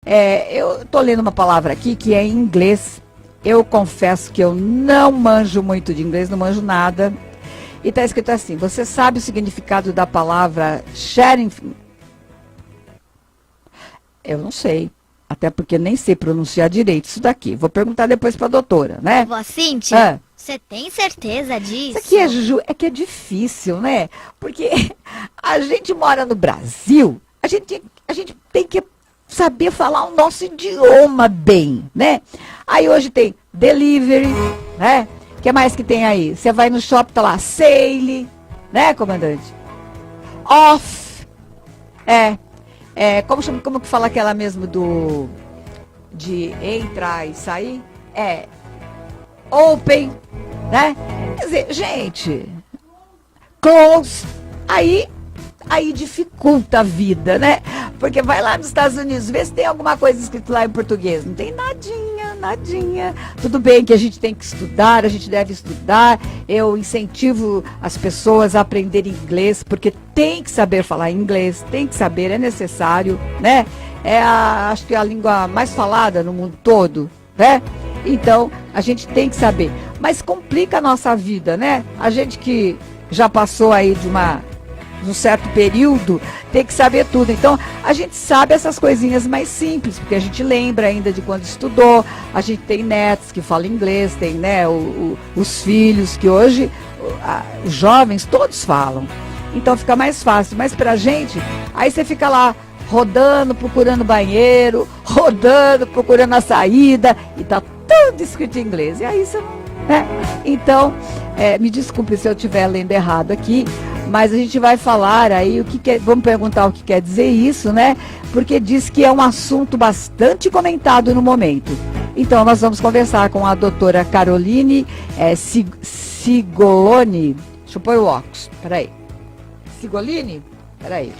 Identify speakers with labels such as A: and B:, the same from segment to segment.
A: Eu tô lendo uma palavra aqui que é em inglês. Eu confesso que eu não manjo muito de inglês, não manjo nada. E tá escrito assim: você sabe o significado da palavra sharing? Eu não sei. Até porque nem sei pronunciar direito isso daqui. Vou perguntar depois para a doutora, né?
B: Vó Cíntia, você tem certeza disso?
A: Isso aqui é que é difícil, né? Porque a gente mora no Brasil, a gente tem que saber falar o nosso idioma bem, né? Aí hoje tem delivery, né? O que mais que tem aí? Você vai no shopping, tá lá, sale, né, comandante? Off, como que fala aquela mesmo de entrar e sair? Open, né? Quer dizer, gente, close, aí dificulta a vida, né? Porque vai lá nos Estados Unidos, vê se tem alguma coisa escrito lá em português. Não tem nadinha. Tudo bem que a gente tem que estudar, a gente deve estudar. Eu incentivo as pessoas a aprenderem inglês, porque tem que saber falar inglês, tem que saber, é necessário, né? Acho que é a língua mais falada no mundo todo, né? Então, a gente tem que saber. Mas complica a nossa vida, né? A gente que já passou aí de um certo período, tem que saber tudo. Então, a gente sabe essas coisinhas mais simples, porque a gente lembra ainda de quando estudou, a gente tem netos que falam inglês, tem, né, os filhos, que hoje os jovens todos falam. Então, fica mais fácil. Mas pra gente, aí você fica lá rodando, procurando banheiro, rodando, procurando a saída, e tá tudo escrito em inglês. E aí você não... né? Então, me desculpe se eu estiver lendo errado aqui, mas a gente vai falar aí vamos perguntar o que quer dizer isso, né? Porque diz que é um assunto bastante comentado no momento. Então, nós vamos conversar com a doutora Caroline Sigoloni. Deixa eu pôr o óculos, peraí. Sigolini? Peraí.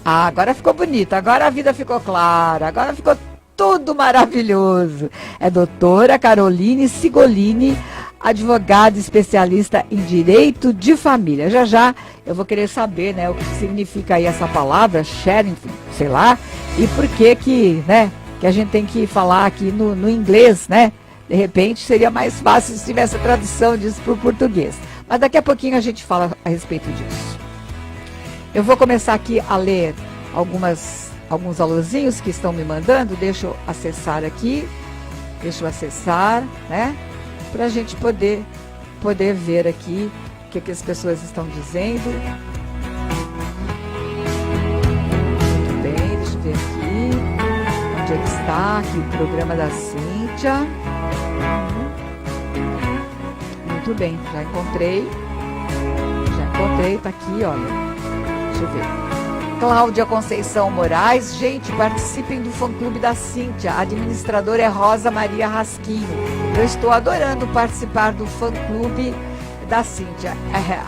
A: Agora ficou bonito, agora a vida ficou clara, agora ficou tudo maravilhoso. É doutora Caroline Sigolini, advogada especialista em direito de família. Já eu vou querer saber, né, o que significa aí essa palavra, sharing, sei lá, e por que, né, que a gente tem que falar aqui no inglês, né? De repente seria mais fácil se tivesse a tradução disso para o português. Mas daqui a pouquinho a gente fala a respeito disso. Eu vou começar aqui a ler alguns alôzinhos que estão me mandando. Deixa eu acessar aqui. Né? Para a gente poder ver aqui o que as pessoas estão dizendo. Muito bem, deixa eu ver aqui. Onde é que está? Aqui o programa da Cíntia. Muito bem, já encontrei, tá aqui, olha. Deixa eu ver. Cláudia Conceição Moraes, gente, participem do fã-clube da Cíntia, a administradora é Rosa Maria Rasquinho. Eu estou adorando participar do fã-clube da Cíntia.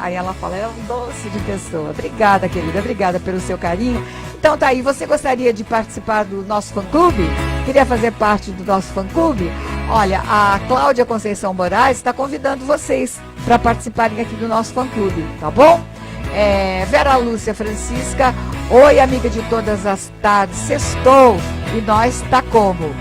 A: Aí ela fala, é um doce de pessoa. Obrigada, querida, obrigada pelo seu carinho. Então tá aí, você gostaria de participar do nosso fã-clube? Queria fazer parte do nosso fã-clube? Olha, a Cláudia Conceição Moraes está convidando vocês para participarem aqui do nosso fã-clube, tá bom? Vera Lúcia Francisca, oi amiga de todas as tardes, sextou, e nós tá como?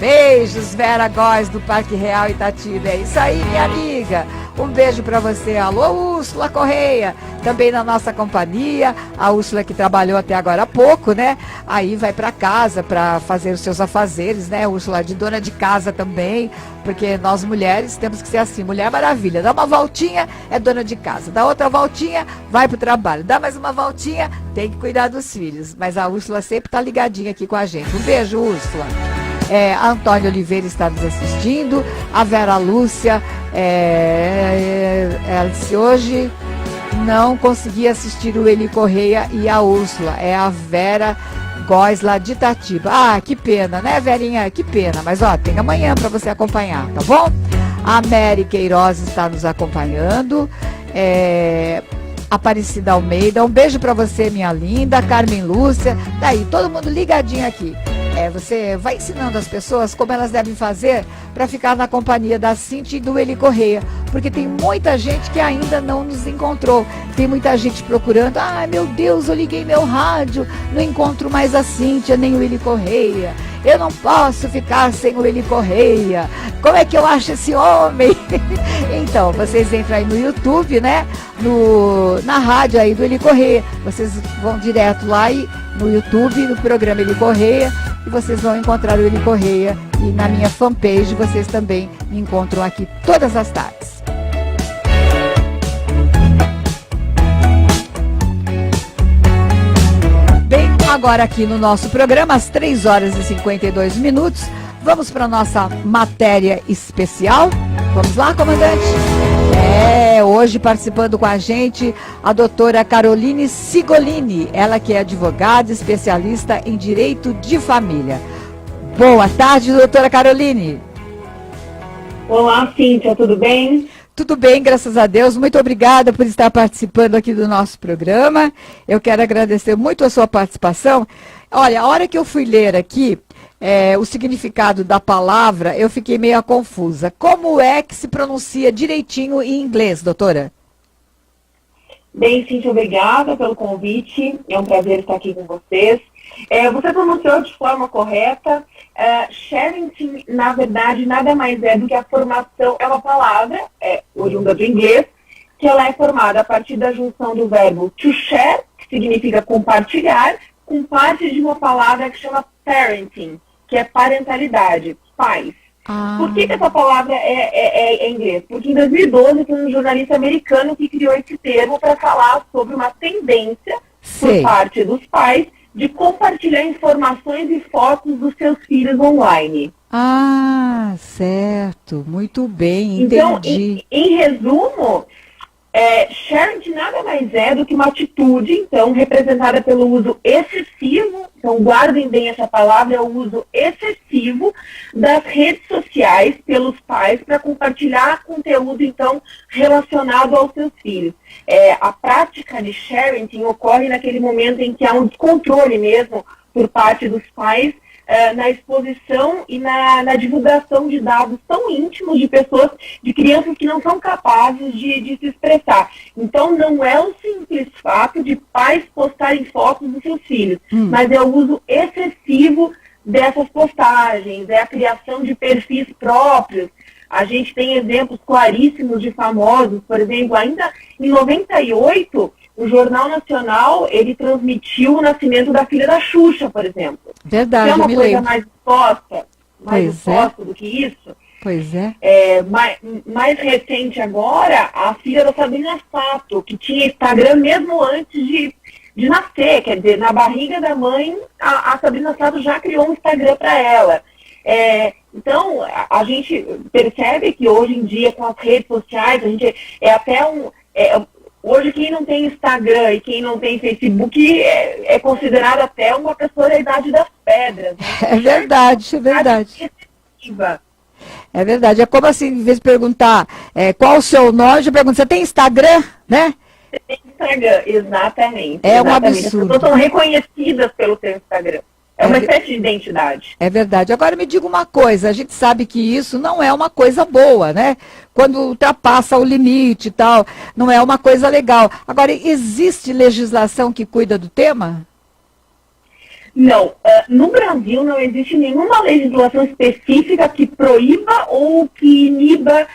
A: Beijos, Vera Góes do Parque Real Itatiba, é isso aí, minha amiga, um beijo para você. Alô, Úrsula Correia, também na nossa companhia, a Úrsula que trabalhou até agora há pouco, né, aí vai para casa para fazer os seus afazeres, né, Úrsula, de dona de casa também, porque nós mulheres temos que ser assim, Mulher Maravilha, dá uma voltinha, é dona de casa, dá outra voltinha, vai pro trabalho, dá mais uma voltinha, tem que cuidar dos filhos, mas a Úrsula sempre tá ligadinha aqui com a gente. Um beijo, Úrsula. A Antônia Oliveira está nos assistindo, a Vera Lúcia, ela disse hoje não consegui assistir o Eli Correia e a Úrsula, é a Vera Góes lá de Itatiba. Que pena, né, Verinha? Que pena, mas ó, tem amanhã para você acompanhar, tá bom? A Mary Queiroz está nos acompanhando, Aparecida Almeida, um beijo para você, minha linda, Carmen Lúcia, daí, todo mundo ligadinho aqui. Você vai ensinando as pessoas como elas devem fazer para ficar na companhia da Cíntia e do Eli Correia, porque tem muita gente que ainda não nos encontrou, tem muita gente procurando, meu Deus, eu liguei meu rádio, não encontro mais a Cíntia nem o Eli Correia, eu não posso ficar sem o Eli Correia, como é que eu acho esse homem? Então, vocês entram aí no YouTube, né, na rádio aí do Eli Correia, vocês vão direto lá e no YouTube, no programa Eli Correia, e vocês vão encontrar o Eli Correia, e na minha fanpage vocês também me encontram aqui todas as tardes. Bem, agora aqui no nosso programa, às 3 horas e 52 minutos, vamos para a nossa matéria especial. Vamos lá, comandante? Hoje participando com a gente a doutora Caroline Sigolini, ela que é advogada especialista em direito de família. Boa tarde, doutora Caroline.
C: Olá, Cíntia, tudo bem?
A: Tudo bem, graças a Deus. Muito obrigada por estar participando aqui do nosso programa. Eu quero agradecer muito a sua participação. Olha, a hora que eu fui ler aqui o significado da palavra, eu fiquei meio confusa. Como é que se pronuncia direitinho em inglês, doutora?
C: Bem, Cíntia, obrigada pelo convite. É um prazer estar aqui com vocês. Você pronunciou de forma correta. Sharing, na verdade, nada mais é do que a formação, é uma palavra, oriunda do inglês, que ela é formada a partir da junção do verbo to share, que significa compartilhar, com parte de uma palavra que chama parenting, que é parentalidade, pais. Por que essa palavra é em inglês? Porque em 2012 foi um jornalista americano que criou esse termo para falar sobre uma tendência por parte dos pais de compartilhar informações e fotos dos seus filhos online.
A: Certo. Muito bem,
C: então,
A: entendi.
C: Em resumo, sharing nada mais é do que uma atitude, então, representada pelo uso excessivo, então guardem bem essa palavra, é o uso excessivo das redes sociais pelos pais para compartilhar conteúdo, então, relacionado aos seus filhos. A prática de sharing ocorre naquele momento em que há um descontrole mesmo por parte dos pais na exposição e na divulgação de dados tão íntimos de pessoas, de crianças que não são capazes de se expressar. Então, não é o simples fato de pais postarem fotos dos seus filhos, mas é o uso excessivo dessas postagens, é a criação de perfis próprios. A gente tem exemplos claríssimos de famosos, por exemplo, ainda em 98, o Jornal Nacional, ele transmitiu o nascimento da filha da Xuxa, por exemplo.
A: Verdade,
C: é uma coisa
A: lembro.
C: mais exposta do que isso.
A: Pois é.
C: Mais recente agora, a filha da Sabrina Sato, que tinha Instagram mesmo antes de nascer, quer dizer, na barriga da mãe, a Sabrina Sato já criou um Instagram para ela. Então, a gente percebe que hoje em dia, com as redes sociais, a gente hoje, quem não tem Instagram e quem não tem Facebook é considerado até uma pessoa da idade das pedras. Né?
A: É verdade. É verdade. É como assim, em vez de perguntar qual o seu nome, eu pergunto, você tem Instagram, né?
C: Você tem Instagram, exatamente.
A: Um absurdo.
C: As pessoas são reconhecidas pelo seu Instagram. É uma espécie de identidade. É
A: verdade. Agora me diga uma coisa, a gente sabe que isso não é uma coisa boa, né? Quando ultrapassa o limite e tal, não é uma coisa legal. Agora, existe legislação que cuida do tema?
C: Não. No Brasil não existe nenhuma legislação específica que proíba ou que iniba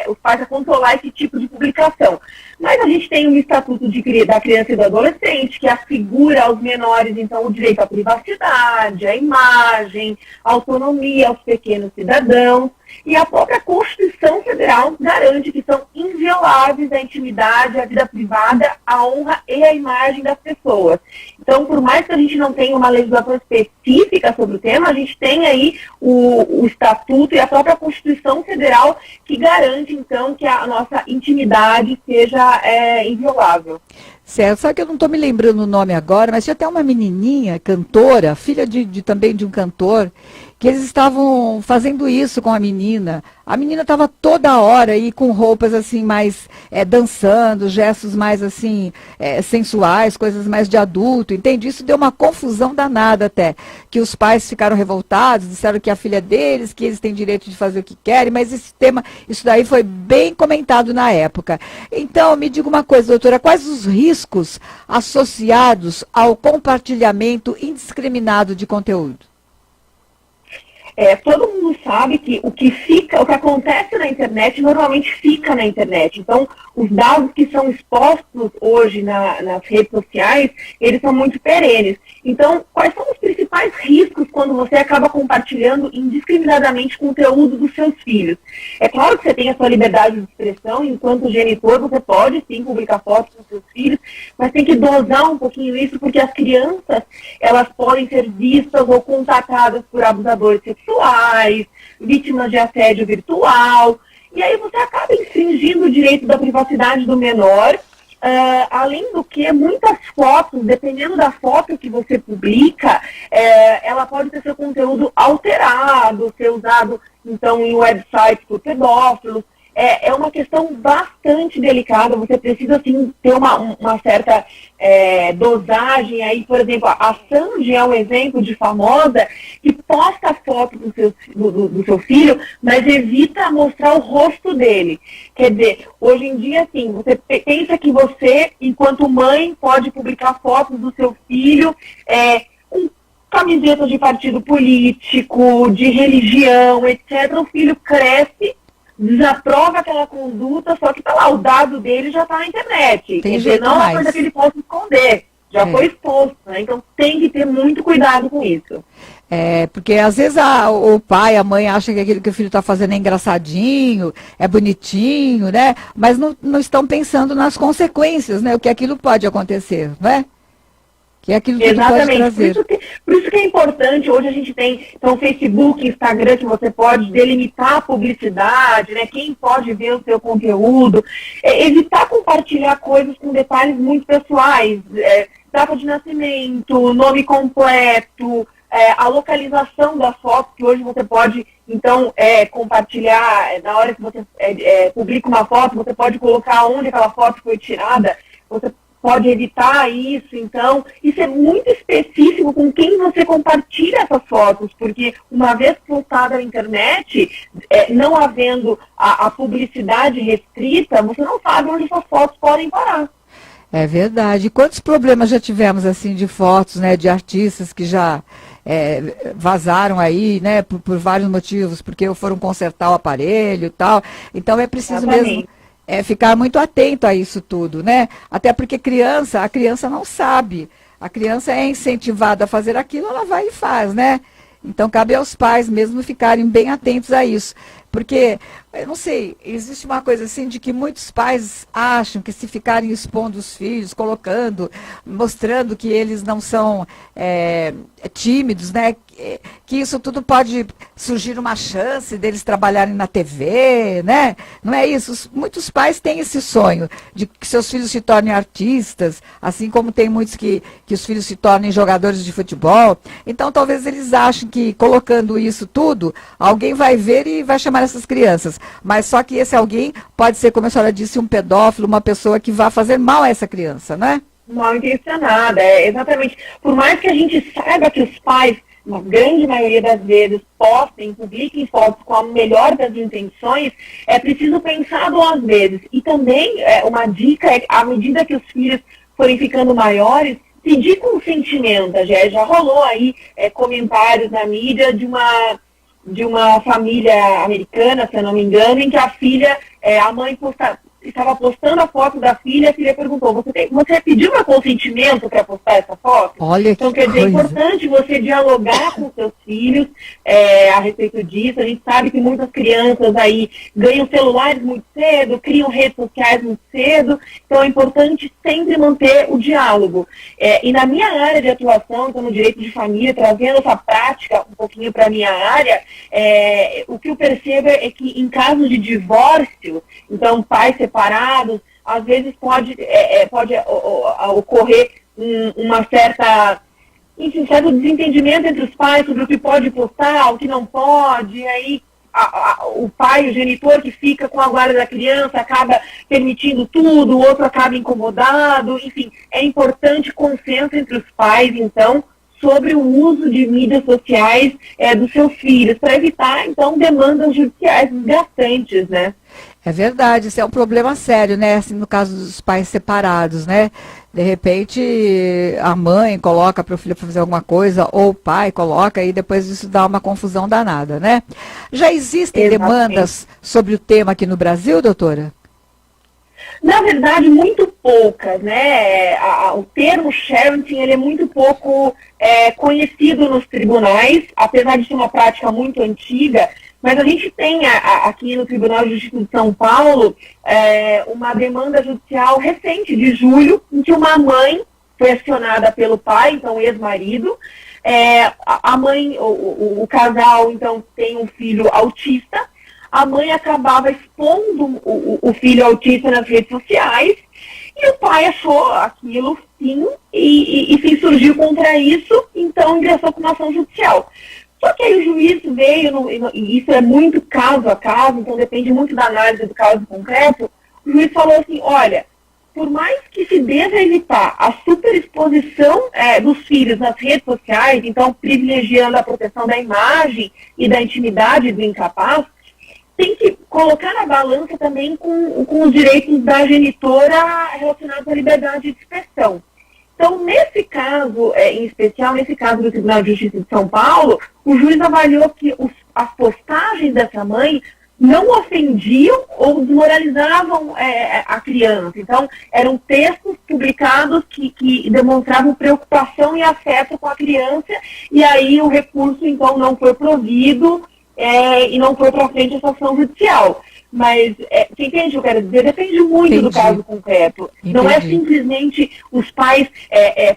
C: os pais a controlar esse tipo de publicação. Mas a gente tem o Estatuto da Criança e do Adolescente, que assegura aos menores, então, o direito à privacidade, à imagem, à autonomia aos pequenos cidadãos. E a própria Constituição Federal garante que são invioláveis a intimidade, a vida privada, a honra e a imagem das pessoas. Então, por mais que a gente não tenha uma legislação específica sobre o tema, a gente tem aí o Estatuto e a própria Constituição Federal que garante, então, que a nossa intimidade seja inviolável.
A: Certo, só que eu não estou me lembrando o nome agora, mas tinha até uma menininha, cantora, filha também de um cantor, que eles estavam fazendo isso com a menina. A menina estava toda hora aí com roupas assim mais dançando, gestos mais assim sensuais, coisas mais de adulto, entende? Isso deu uma confusão danada até, que os pais ficaram revoltados, disseram que a filha deles, que eles têm direito de fazer o que querem, mas isso daí foi bem comentado na época. Então, me diga uma coisa, doutora, quais os riscos associados ao compartilhamento indiscriminado de conteúdo?
C: Todo mundo sabe que o que acontece na internet normalmente fica na internet. Então, os dados que são expostos hoje nas redes sociais, eles são muito perenes. Então, quais são os principais riscos quando você acaba compartilhando indiscriminadamente conteúdo dos seus filhos? É claro que você tem a sua liberdade de expressão, enquanto genitor você pode sim publicar fotos dos seus filhos, mas tem que dosar um pouquinho isso, porque as crianças, elas podem ser vistas ou contatadas por abusadores sexuais, vítimas de assédio virtual, e aí você acaba infringindo o direito da privacidade do menor. Além do que, muitas fotos, dependendo da foto que você publica, ela pode ter seu conteúdo alterado, ser usado, então, em websites por pedófilos. É uma questão bastante delicada, você precisa, assim, ter uma certa dosagem aí. Por exemplo, a Sandy é um exemplo de famosa que posta foto do seu filho, mas evita mostrar o rosto dele. Quer dizer, hoje em dia, assim, você pensa que você, enquanto mãe, pode publicar fotos do seu filho com camisetas de partido político, de religião, etc. O filho cresce, desaprova aquela conduta, só que tá lá, o dado dele já está na internet.
A: Tem jeito
C: não é uma
A: mais.
C: coisa que ele possa esconder, já foi exposto, né? Então tem que ter muito cuidado com isso.
A: Porque às vezes o pai, a mãe acham que aquilo que o filho está fazendo é engraçadinho, é bonitinho, né? Mas não estão pensando nas consequências, né? O que aquilo pode acontecer, né? Que aquilo tudo pode trazer.
C: Por isso que é importante, hoje a gente tem então, Facebook, Instagram, que você pode delimitar a publicidade, né? Quem pode ver o seu conteúdo, evitar compartilhar coisas com detalhes muito pessoais, data de nascimento, nome completo, a localização da foto, que hoje você pode, então, compartilhar, na hora que você publica uma foto, você pode colocar onde aquela foto foi tirada, você pode evitar isso. Então, isso é muito específico com quem você compartilha essas fotos, porque uma vez postada na internet, não havendo a publicidade restrita, você não sabe onde essas fotos podem parar.
A: É verdade. Quantos problemas já tivemos, assim, de fotos, né, de artistas que já vazaram aí, né, por vários motivos, porque foram consertar o aparelho e tal. Então, é preciso mesmo ficar muito atento a isso tudo, né? Até porque a criança não sabe. A criança é incentivada a fazer aquilo, ela vai e faz, né? Então, cabe aos pais mesmo ficarem bem atentos a isso. Porque, eu não sei, existe uma coisa assim de que muitos pais acham que se ficarem expondo os filhos, mostrando que eles não são tímidos, né? Que isso tudo pode surgir uma chance deles trabalharem na TV, né? Não é isso? Muitos pais têm esse sonho de que seus filhos se tornem artistas, assim como tem muitos que os filhos se tornem jogadores de futebol. Então, talvez eles achem que colocando isso tudo, alguém vai ver e vai chamar essas crianças. Mas só que esse alguém pode ser, como a senhora disse, um pedófilo, uma pessoa que vai fazer mal a essa criança, né?
C: Mal intencionada, exatamente. Por mais que a gente saiba que os pais, na grande maioria das vezes, publiquem fotos com a melhor das intenções, é preciso pensar duas vezes. E também, uma dica é, à medida que os filhos forem ficando maiores, pedir consentimento. Já rolou aí comentários na mídia de uma família americana, se eu não me engano, em que a mãe estava postando a foto da filha, a filha perguntou, você pediu meu consentimento para postar essa foto?
A: Olha,
C: então, quer dizer, é importante você dialogar com seus filhos a respeito disso. A gente sabe que muitas crianças aí ganham celulares muito cedo, criam redes sociais muito cedo, então é importante sempre manter o diálogo. E na minha área de atuação, então no direito de família, trazendo essa prática um pouquinho para a minha área, o que eu percebo é que em casos de divórcio, então pais separados, às vezes pode ocorrer uma certa, enfim, certo desentendimento entre os pais sobre o que pode postar, o que não pode, e aí o pai, o genitor que fica com a guarda da criança, acaba permitindo tudo, o outro acaba incomodado, enfim, é importante consenso entre os pais, então, sobre o uso de mídias sociais dos seus filhos, para evitar, então, demandas judiciais desgastantes, né?
A: É verdade, isso é um problema sério, né? Assim, no caso dos pais separados, né? De repente, a mãe coloca para o filho fazer alguma coisa, ou o pai coloca, e depois isso dá uma confusão danada, né? Já existem demandas sobre o tema aqui no Brasil, doutora?
C: Na verdade, muito poucas, né? O termo sharing, ele é muito pouco conhecido nos tribunais, apesar de ser uma prática muito antiga. Mas a gente tem aqui no Tribunal de Justiça de São Paulo uma demanda judicial recente, de julho, em que uma mãe foi acionada pelo pai, então ex-marido. A mãe, o casal, então, tem um filho autista. A mãe acabava expondo o filho autista nas redes sociais e o pai achou aquilo, sim, e se insurgiu contra isso, então ingressou com uma ação judicial. Só que aí o juiz veio, e isso é muito caso a caso, então depende muito da análise do caso concreto, o juiz falou assim, olha, por mais que se deva evitar a superexposição dos filhos nas redes sociais, então privilegiando a proteção da imagem e da intimidade do incapaz, tem que colocar na balança também com os direitos da genitora relacionados à liberdade de expressão. Então, nesse caso, em especial, nesse caso do Tribunal de Justiça de São Paulo, o juiz avaliou que as postagens dessa mãe não ofendiam ou desmoralizavam a criança. Então, eram textos publicados que demonstravam preocupação e afeto com a criança, e aí o recurso, então, não foi provido e não foi para frente essa ação judicial. Mas, você entende o que eu quero dizer? Depende muito do caso concreto. Entendi. Não é simplesmente os pais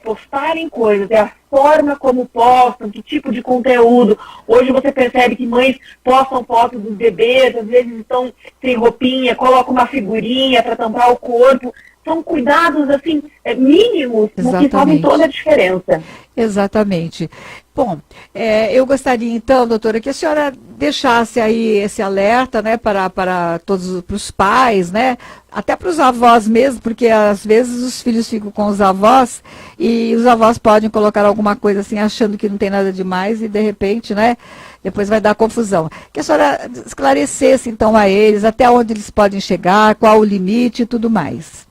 C: postarem coisas, é a forma como postam, que tipo de conteúdo. Hoje você percebe que mães postam fotos dos bebês, às vezes estão sem roupinha, colocam uma figurinha para tampar o corpo. São cuidados, assim, mínimos, que fazem toda a diferença.
A: Exatamente. Bom, eu gostaria então, doutora, que a senhora deixasse aí esse alerta, né, para todos, para os pais, né, até para os avós mesmo, porque às vezes os filhos ficam com os avós e os avós podem colocar alguma coisa assim, achando que não tem nada demais e de repente, né, depois vai dar confusão. Que a senhora esclarecesse então a eles até onde eles podem chegar, qual o limite e tudo mais.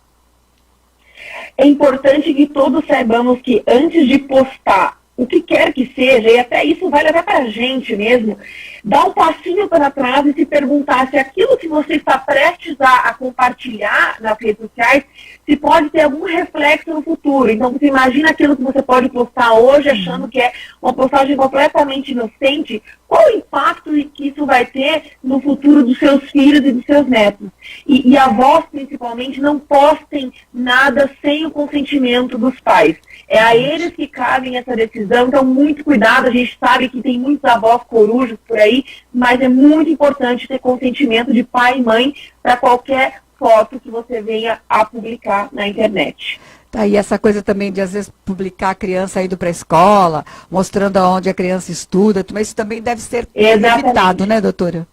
C: É importante que todos saibamos que antes de postar o que quer que seja, e até isso vai levar para a gente mesmo, dar um passinho para trás e se perguntar se aquilo que você está prestes a compartilhar nas redes sociais, se pode ter algum reflexo no futuro. Então, você imagina aquilo que você pode postar hoje, achando que é uma postagem completamente inocente, qual o impacto que isso vai ter no futuro dos seus filhos e dos seus netos? E avós, principalmente, não postem nada sem o consentimento dos pais. É a eles que cabem essa decisão, então muito cuidado, a gente sabe que tem muitos avós corujas por aí, mas é muito importante ter consentimento de pai e mãe para qualquer foto que você venha a publicar na internet.
A: Tá, e essa coisa também de, às vezes, publicar a criança indo para a escola, mostrando aonde a criança estuda, mas isso também deve ser evitado, né, doutora?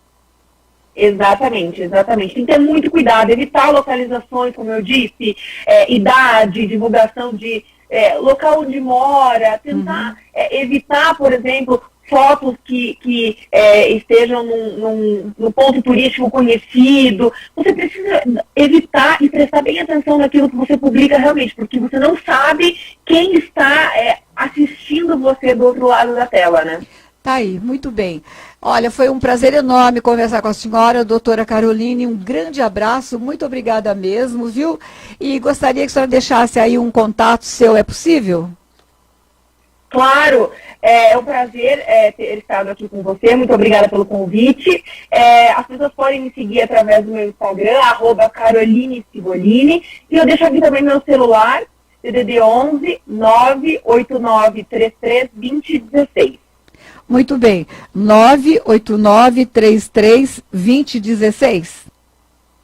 C: Exatamente. Tem que ter muito cuidado, evitar localizações, como eu disse, idade, divulgação de local onde mora, tentar evitar, por exemplo, fotos que estejam num ponto turístico conhecido. Você precisa evitar e prestar bem atenção naquilo que você publica realmente, porque você não sabe quem está assistindo você do outro lado da tela, né?
A: Tá aí, muito bem. Olha, foi um prazer enorme conversar com a senhora, doutora Caroline, um grande abraço, muito obrigada mesmo, viu? E gostaria que a senhora deixasse aí um contato seu, é possível?
C: Claro, é um prazer ter estado aqui com você, muito obrigada pelo convite. As pessoas podem me seguir através do meu Instagram, @CarolineCigolini, e eu deixo aqui também meu celular, DDD 11 98933 2016.
A: Muito bem, 989332016.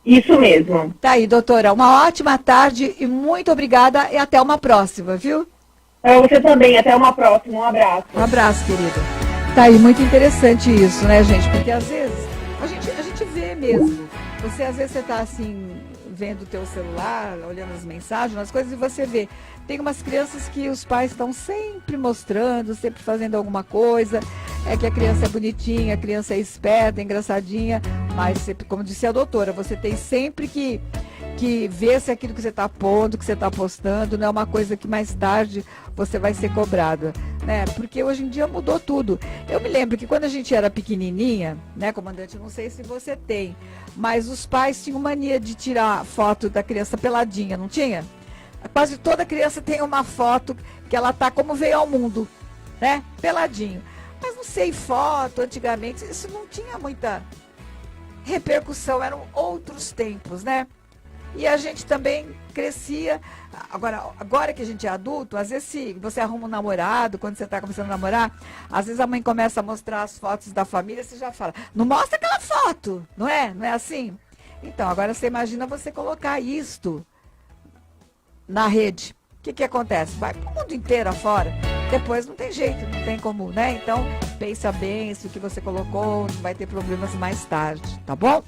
C: Isso mesmo.
A: Tá aí, doutora, uma ótima tarde e muito obrigada e até uma próxima, viu?
C: Para você também, até uma próxima, um abraço.
A: Um abraço, querida. Tá aí, muito interessante isso, né, gente? Porque às vezes a gente vê mesmo. Você, às vezes, você tá assim, vendo o teu celular, olhando as mensagens, as coisas, e você vê. Tem umas crianças que os pais estão sempre mostrando, sempre fazendo alguma coisa. É que a criança é bonitinha, a criança é esperta, é engraçadinha. Mas, como disse a doutora, você tem sempre que ver se aquilo que você está pondo, que você está postando, não é uma coisa que mais tarde você vai ser cobrada, né? Porque hoje em dia mudou tudo. Eu me lembro que quando a gente era pequenininha, né, comandante, não sei se você tem, mas os pais tinham mania de tirar foto da criança peladinha, não tinha? Quase toda criança tem uma foto que ela tá como veio ao mundo, né? Peladinho. Mas não sei, foto, antigamente, isso não tinha muita repercussão, eram outros tempos, né? E a gente também crescia. Agora que a gente é adulto, às vezes se você arruma um namorado, quando você está começando a namorar, às vezes a mãe começa a mostrar as fotos da família, você já fala, não mostra aquela foto, não é? Não é assim? Então, agora você imagina você colocar isto na rede. O que acontece? Vai para o mundo inteiro afora. Depois não tem jeito, não tem como, né? Então, pensa bem se o que você colocou não vai ter problemas mais tarde, tá bom?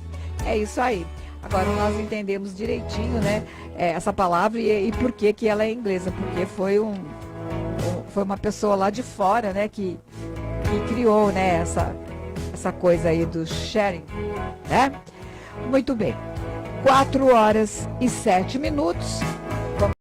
A: É isso aí. Agora nós entendemos direitinho, né, essa palavra e por que ela é inglesa, porque foi uma pessoa lá de fora, né, que criou, né, essa coisa aí do sharing, né? Muito bem. 4 horas e 7 minutos.